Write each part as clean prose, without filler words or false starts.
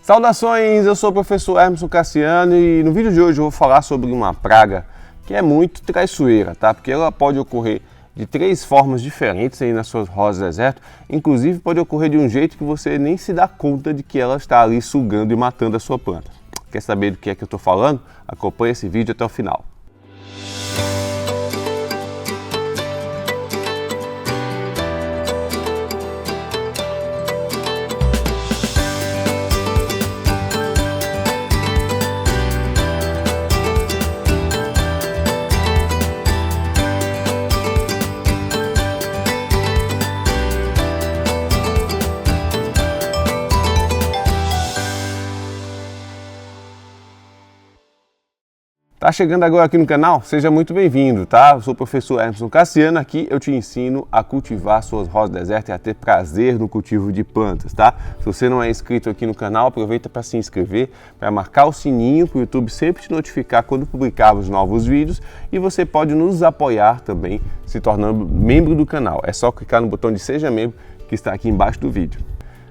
Saudações, eu sou o professor Emerson Cassiano e no vídeo de hoje eu vou falar sobre uma praga que é muito traiçoeira, tá? Porque ela pode ocorrer de 3 formas diferentes aí nas suas rosas do deserto, inclusive pode ocorrer de um jeito que você nem se dá conta de que ela está ali sugando e matando a sua planta. Quer saber do que é que eu estou falando? Acompanhe esse vídeo até o final. Tá chegando agora aqui no canal? Seja muito bem-vindo, tá? Eu sou o professor Emerson Cassiano, aqui eu te ensino a cultivar suas rosas do deserto e a ter prazer no cultivo de plantas, tá? Se você não é inscrito aqui no canal, aproveita para se inscrever, para marcar o sininho para o YouTube sempre te notificar quando publicarmos novos vídeos e você pode nos apoiar também se tornando membro do canal. É só clicar no botão de Seja Membro que está aqui embaixo do vídeo.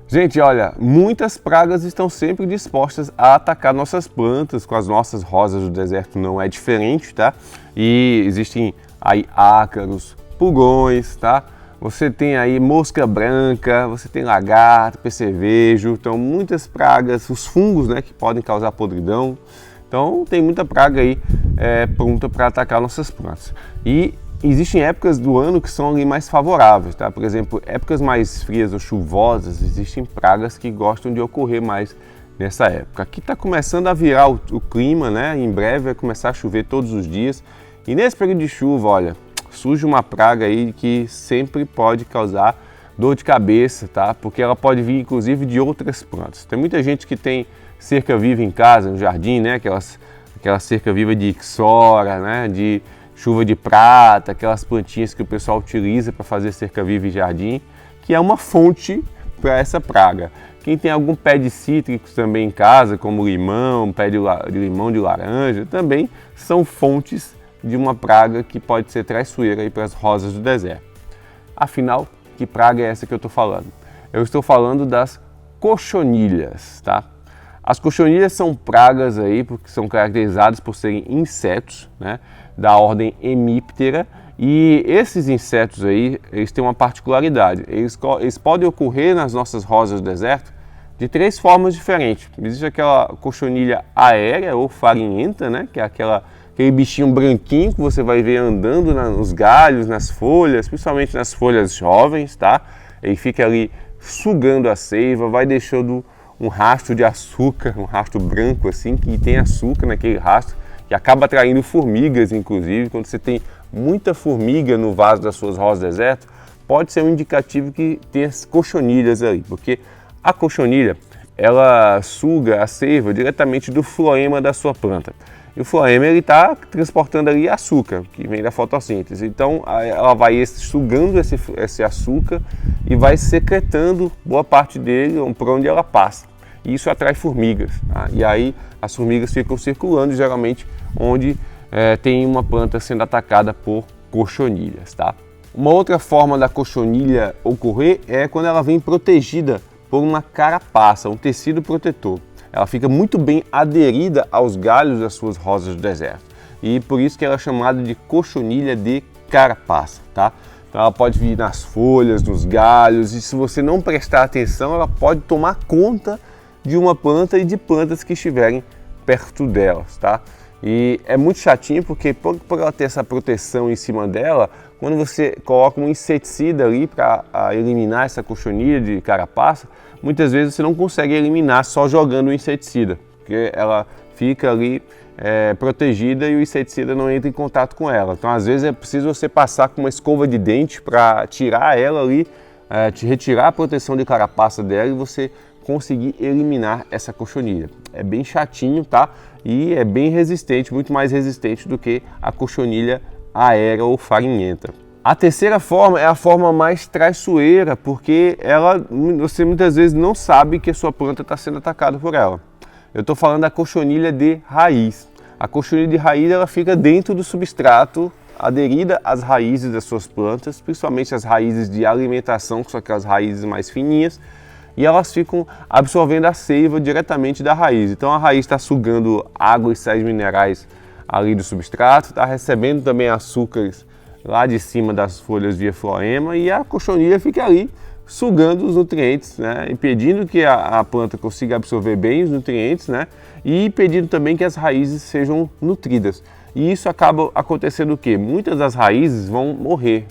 Gente, olha, muitas pragas estão sempre dispostas a atacar nossas plantas, com as nossas rosas do deserto não é diferente, tá? E existem aí ácaros, pulgões, tá? Você tem aí mosca branca, você tem lagarto, percevejo, então muitas pragas, os fungos, né, que podem causar podridão. Então tem muita praga aí pronta para atacar nossas plantas. E existem épocas do ano que são ali mais favoráveis, tá? Por exemplo, épocas mais frias ou chuvosas, existem pragas que gostam de ocorrer mais nessa época. Aqui está começando a virar o clima, né? Em breve vai começar a chover todos os dias. E nesse período de chuva, olha, surge uma praga aí que sempre pode causar dor de cabeça, tá? Porque ela pode vir inclusive de outras plantas. Tem muita gente que tem cerca viva em casa, no jardim, né? Aquela cerca viva de ixora, né? De chuva de prata, aquelas plantinhas que o pessoal utiliza para fazer cerca viva em jardim, que é uma fonte para essa praga. Quem tem algum pé de cítricos também em casa, como limão, pé de limão de laranja, também são fontes de uma praga que pode ser traiçoeira para as rosas do deserto. Afinal, que praga é essa que eu estou falando? Eu estou falando das cochonilhas, tá? As cochonilhas são pragas aí porque são caracterizadas por serem insetos, né, da ordem Hemiptera, e esses insetos aí, eles têm uma particularidade, eles podem ocorrer nas nossas rosas do deserto de 3 formas diferentes. Existe aquela cochonilha aérea ou farinhenta, né, que é aquele bichinho branquinho que você vai ver andando nos galhos, nas folhas, principalmente nas folhas jovens, tá? Ele fica ali sugando a seiva, vai deixando um rastro de açúcar, um rastro branco assim, que tem açúcar naquele rastro, que acaba atraindo formigas, inclusive. Quando você tem muita formiga no vaso das suas rosas do deserto, pode ser um indicativo que tem as cochonilhas ali, porque a cochonilha, ela suga a seiva diretamente do floema da sua planta. E o floema, ele está transportando ali açúcar, que vem da fotossíntese. Então, ela vai sugando esse açúcar e vai secretando boa parte dele por onde ela passa. E isso atrai formigas, tá? E aí as formigas ficam circulando geralmente onde tem uma planta sendo atacada por cochonilhas, tá? Uma outra forma da cochonilha ocorrer é quando ela vem protegida por uma carapaça, um tecido protetor. Ela fica muito bem aderida aos galhos das suas rosas do deserto. E por isso que ela é chamada de cochonilha de carapaça, tá? Então ela pode vir nas folhas, nos galhos, e se você não prestar atenção, ela pode tomar conta de uma planta e de plantas que estiverem perto delas, tá? E é muito chatinho porque por ela ter essa proteção em cima dela, quando você coloca um inseticida ali para eliminar essa cochonilha de carapaça, muitas vezes você não consegue eliminar só jogando o inseticida, porque ela fica ali protegida e o inseticida não entra em contato com ela. Então às vezes é preciso você passar com uma escova de dente para tirar ela ali, retirar a proteção de carapaça dela e você conseguir eliminar essa cochonilha. É bem chatinho, tá? E é bem resistente, muito mais resistente do que a cochonilha aérea ou farinhenta. A terceira forma é a forma mais traiçoeira, porque você muitas vezes não sabe que a sua planta está sendo atacada por ela. Eu estou falando da cochonilha de raiz. A cochonilha de raiz ela fica dentro do substrato, aderida às raízes das suas plantas, principalmente as raízes de alimentação, que são aquelas raízes mais fininhas, e elas ficam absorvendo a seiva diretamente da raiz. Então a raiz está sugando água e sais minerais ali do substrato, está recebendo também açúcares lá de cima das folhas via floema, e a cochonilha fica ali sugando os nutrientes, né, impedindo que a planta consiga absorver bem os nutrientes, né, e impedindo também que as raízes sejam nutridas. E isso acaba acontecendo o quê? Muitas das raízes vão morrer,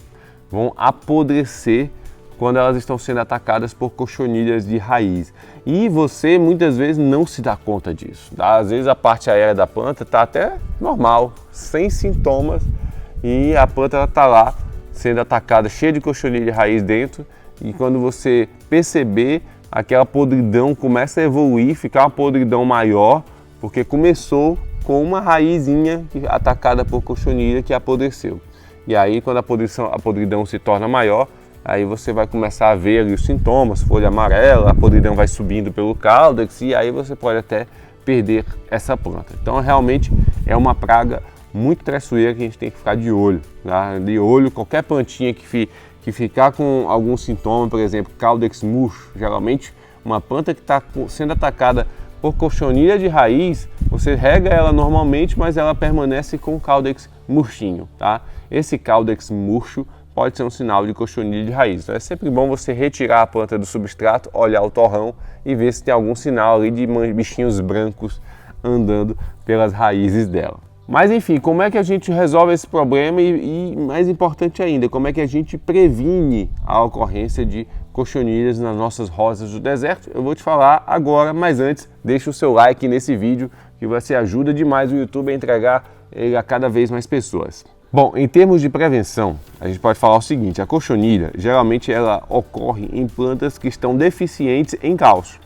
vão apodrecer quando elas estão sendo atacadas por cochonilhas de raiz. E você muitas vezes não se dá conta disso, tá? Às vezes a parte aérea da planta está até normal, sem sintomas, e a planta está lá sendo atacada, cheia de cochonilha de raiz dentro, e quando você perceber, aquela podridão começa a evoluir, ficar uma podridão maior, porque começou com uma raizinha atacada por cochonilha que apodreceu. E aí quando a podridão se torna maior, aí você vai começar a ver ali os sintomas, folha amarela, a podridão vai subindo pelo caudex, e aí você pode até perder essa planta. Então realmente é uma praga muito traiçoeira que a gente tem que ficar de olho, tá? De olho, qualquer plantinha que ficar com algum sintoma, por exemplo, caudex murcho, geralmente uma planta que está sendo atacada por cochonilha de raiz, você rega ela normalmente, mas ela permanece com o caudex murchinho, tá? Esse caudex murcho pode ser um sinal de cochonilha de raiz. Então é sempre bom você retirar a planta do substrato, olhar o torrão e ver se tem algum sinal ali de bichinhos brancos andando pelas raízes dela. Mas enfim, como é que a gente resolve esse problema e mais importante ainda, como é que a gente previne a ocorrência de cochonilhas nas nossas rosas do deserto? Eu vou te falar agora, mas antes, deixa o seu like nesse vídeo que você ajuda demais o YouTube a entregar ele a cada vez mais pessoas. Bom, em termos de prevenção, a gente pode falar o seguinte: a cochonilha, geralmente ela ocorre em plantas que estão deficientes em cálcio.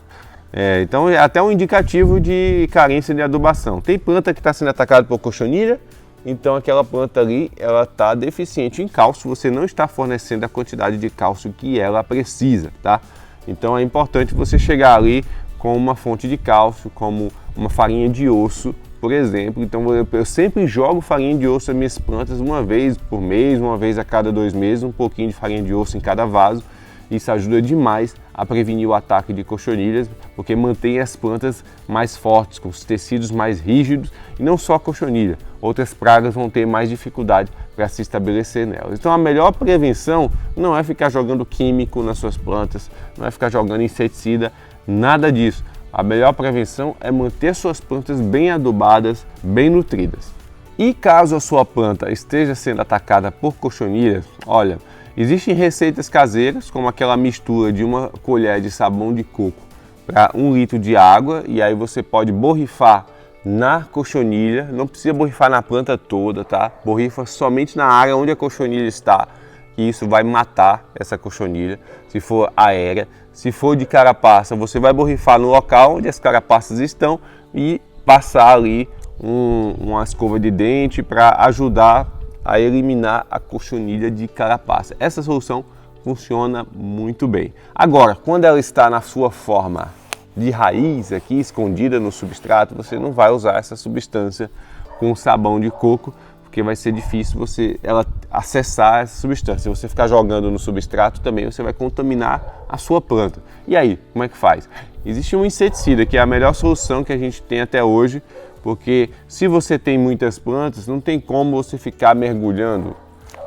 Então é até um indicativo de carência de adubação. Tem planta que está sendo atacada por cochonilha, então aquela planta ali ela está deficiente em cálcio, você não está fornecendo a quantidade de cálcio que ela precisa, tá? Então é importante você chegar ali com uma fonte de cálcio, como uma farinha de osso, por exemplo. Então eu sempre jogo farinha de osso nas minhas plantas uma vez por mês, uma vez a cada 2 meses, um pouquinho de farinha de osso em cada vaso. Isso ajuda demais a prevenir o ataque de cochonilhas, porque mantém as plantas mais fortes, com os tecidos mais rígidos, e não só a cochonilha, outras pragas vão ter mais dificuldade para se estabelecer nelas. Então a melhor prevenção não é ficar jogando químico nas suas plantas, não é ficar jogando inseticida, nada disso. A melhor prevenção é manter suas plantas bem adubadas, bem nutridas. E caso a sua planta esteja sendo atacada por cochonilhas, olha, existem receitas caseiras, como aquela mistura de 1 colher de sabão de coco para 1 litro de água, e aí você pode borrifar na cochonilha, não precisa borrifar na planta toda, tá? Borrifa somente na área onde a cochonilha está, que isso vai matar essa cochonilha, se for aérea. Se for de carapaça, você vai borrifar no local onde as carapaças estão e passar ali uma escova de dente para ajudar a eliminar a cochonilha de carapaça. Essa solução funciona muito bem. Agora, quando ela está na sua forma de raiz, aqui escondida no substrato, você não vai usar essa substância com sabão de coco, porque vai ser difícil ela acessar essa substância. Se você ficar jogando no substrato também, você vai contaminar a sua planta. E aí, como é que faz? Existe um inseticida que é a melhor solução que a gente tem até hoje, porque se você tem muitas plantas, não tem como você ficar mergulhando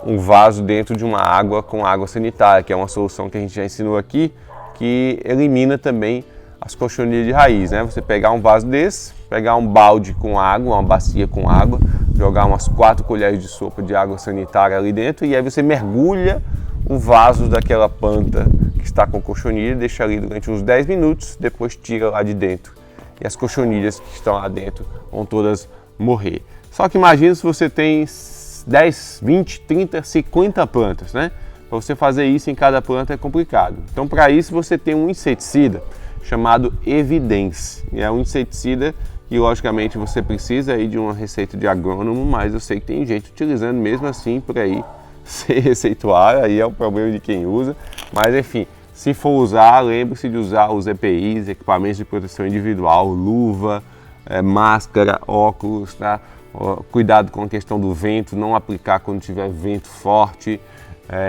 um vaso dentro de uma água com água sanitária, que é uma solução que a gente já ensinou aqui, que elimina também as cochonilhas de raiz, né? Você pegar um vaso desse, pegar um balde com água, uma bacia com água, jogar umas 4 colheres de sopa de água sanitária ali dentro, e aí você mergulha o vaso daquela planta que está com cochonilha, deixa ali durante uns 10 minutos, depois tira lá de dentro. E as cochonilhas que estão lá dentro vão todas morrer. Só que imagina se você tem 10, 20, 30, 50 plantas, né? Para você fazer isso em cada planta é complicado. Então para isso você tem um inseticida chamado Evidence. É um inseticida que logicamente você precisa aí de uma receita de agrônomo, mas eu sei que tem gente utilizando mesmo assim por aí, sem receituário, aí é o problema de quem usa. Mas enfim, se for usar, lembre-se de usar os EPIs, equipamentos de proteção individual, luva, máscara, óculos, tá? Cuidado com a questão do vento, não aplicar quando tiver vento forte,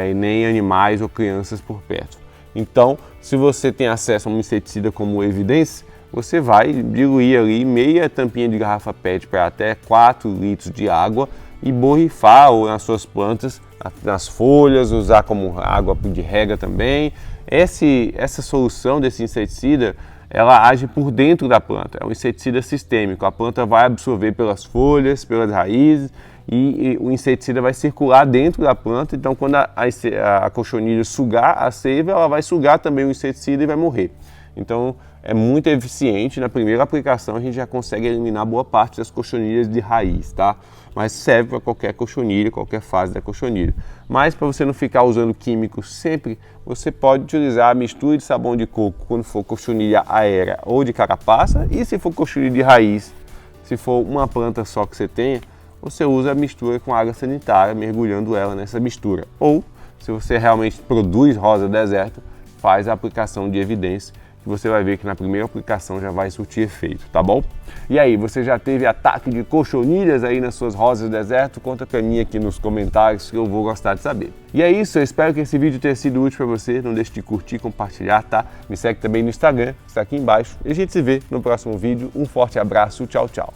e nem animais ou crianças por perto. Então, se você tem acesso a um inseticida como o Evidence, você vai diluir ali meia tampinha de garrafa PET para até 4 litros de água e borrifar nas suas plantas, nas folhas, usar como água de rega também. Essa solução desse inseticida, ela age por dentro da planta, é um inseticida sistêmico. A planta vai absorver pelas folhas, pelas raízes e o inseticida vai circular dentro da planta. Então, quando a cochonilha sugar a seiva, ela vai sugar também o inseticida e vai morrer. Então, é muito eficiente. Na primeira aplicação, a gente já consegue eliminar boa parte das cochonilhas de raiz, tá? Mas serve para qualquer cochonilha, qualquer fase da cochonilha. Mas para você não ficar usando químicos sempre, você pode utilizar a mistura de sabão de coco quando for cochonilha aérea ou de carapaça. E se for cochonilha de raiz, se for uma planta só que você tenha, você usa a mistura com água sanitária, mergulhando ela nessa mistura. Ou, se você realmente produz rosa deserta, faz a aplicação de Evidence, que você vai ver que na primeira aplicação já vai surtir efeito, tá bom? E aí, você já teve ataque de cochonilhas aí nas suas rosas deserto? Conta pra mim aqui nos comentários que eu vou gostar de saber. E é isso, eu espero que esse vídeo tenha sido útil para você. Não deixe de curtir, compartilhar, tá? Me segue também no Instagram, está aqui embaixo. E a gente se vê no próximo vídeo. Um forte abraço, tchau, tchau.